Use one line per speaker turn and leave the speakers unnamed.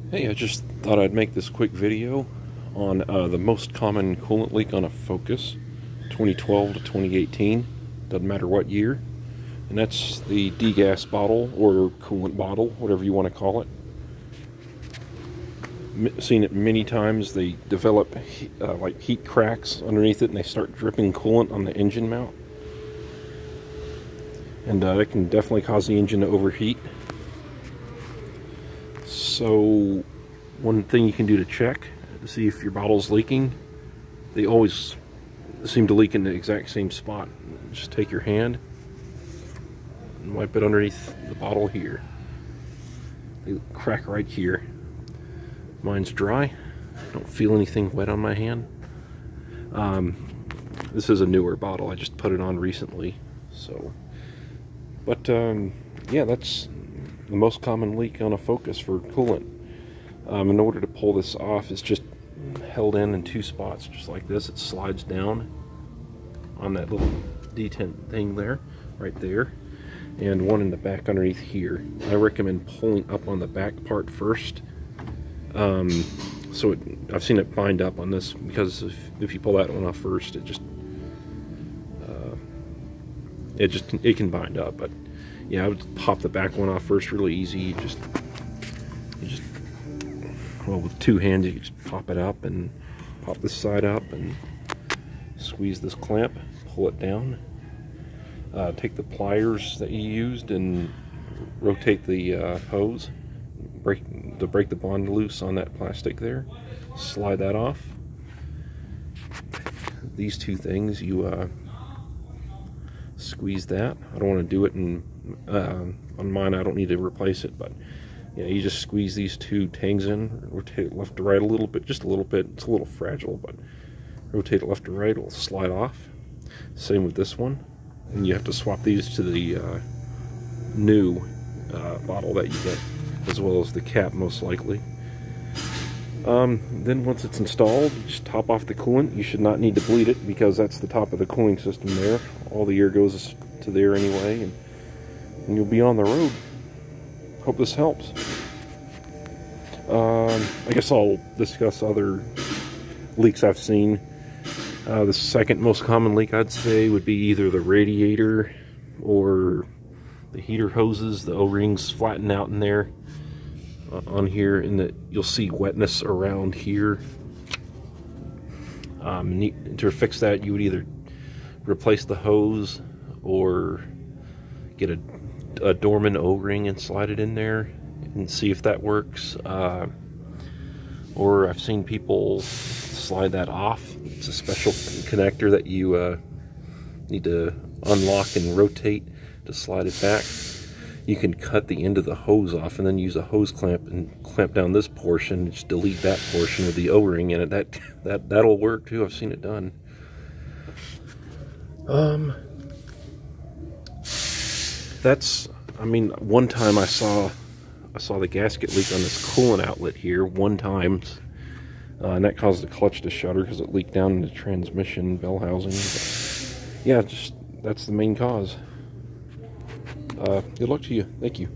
Hey, I just thought I'd make this quick video on the most common coolant leak on a Focus 2012 to 2018, doesn't matter what year, and that's the degas bottle or coolant bottle, whatever you want to call it. Seen it many times. They develop like heat cracks underneath it and they start dripping coolant on the engine mount, and that can definitely cause the engine to overheat. So one thing you can do to check to see if your bottle's leaking, they always seem to leak in the exact same spot. Just take your hand and wipe it underneath the bottle here. They crack right here. Mine's dry. I don't feel anything wet on my hand. This is a newer bottle. I just put it on recently. So, but yeah, that's the most common leak on a Focus for coolant. In order to pull this off, it's just held in two spots, just like this. It slides down on that little detent thing there, right there, and one in the back underneath here. I recommend pulling up on the back part first. So I've seen it bind up on this, because if you pull that one off first, it can bind up. But yeah, I would pop the back one off first, really easy. You just well, with two hands, you just pop it up and pop this side up and squeeze this clamp, pull it down. Take the pliers that you used and rotate the hose, break the bond loose on that plastic there. Slide that off. These two things, you squeeze that. I don't want to do it on mine. I don't need to replace it, but yeah, you just squeeze these two tangs in, rotate it left to right a little bit, just a little bit. It's a little fragile, but rotate it left to right, it'll slide off. Same with this one, and you have to swap these to the new bottle that you get, as well as the cap, most likely. Then once it's installed, just top off the coolant. You should not need to bleed it, because that's the top of the cooling system there. All the air goes to there anyway, and you'll be on the road. Hope this helps. I guess I'll discuss other leaks I've seen. The second most common leak, I'd say, would be either the radiator or the heater hoses. The O-rings flatten out in there on here, and that you'll see wetness around here. To fix that, you would either replace the hose or get a Dorman O-ring and slide it in there and see if that works. Or I've seen people slide that off. It's a special connector that you need to unlock and rotate to slide it back. You can cut the end of the hose off and then use a hose clamp and clamp down this portion, just delete that portion with the O-ring in it. That'll work too. I've seen it done. I mean, one time I saw the gasket leak on this coolant outlet here one time, and that caused the clutch to shudder because it leaked down in the transmission bell housing. But yeah, that's the main cause. Good luck to you. Thank you.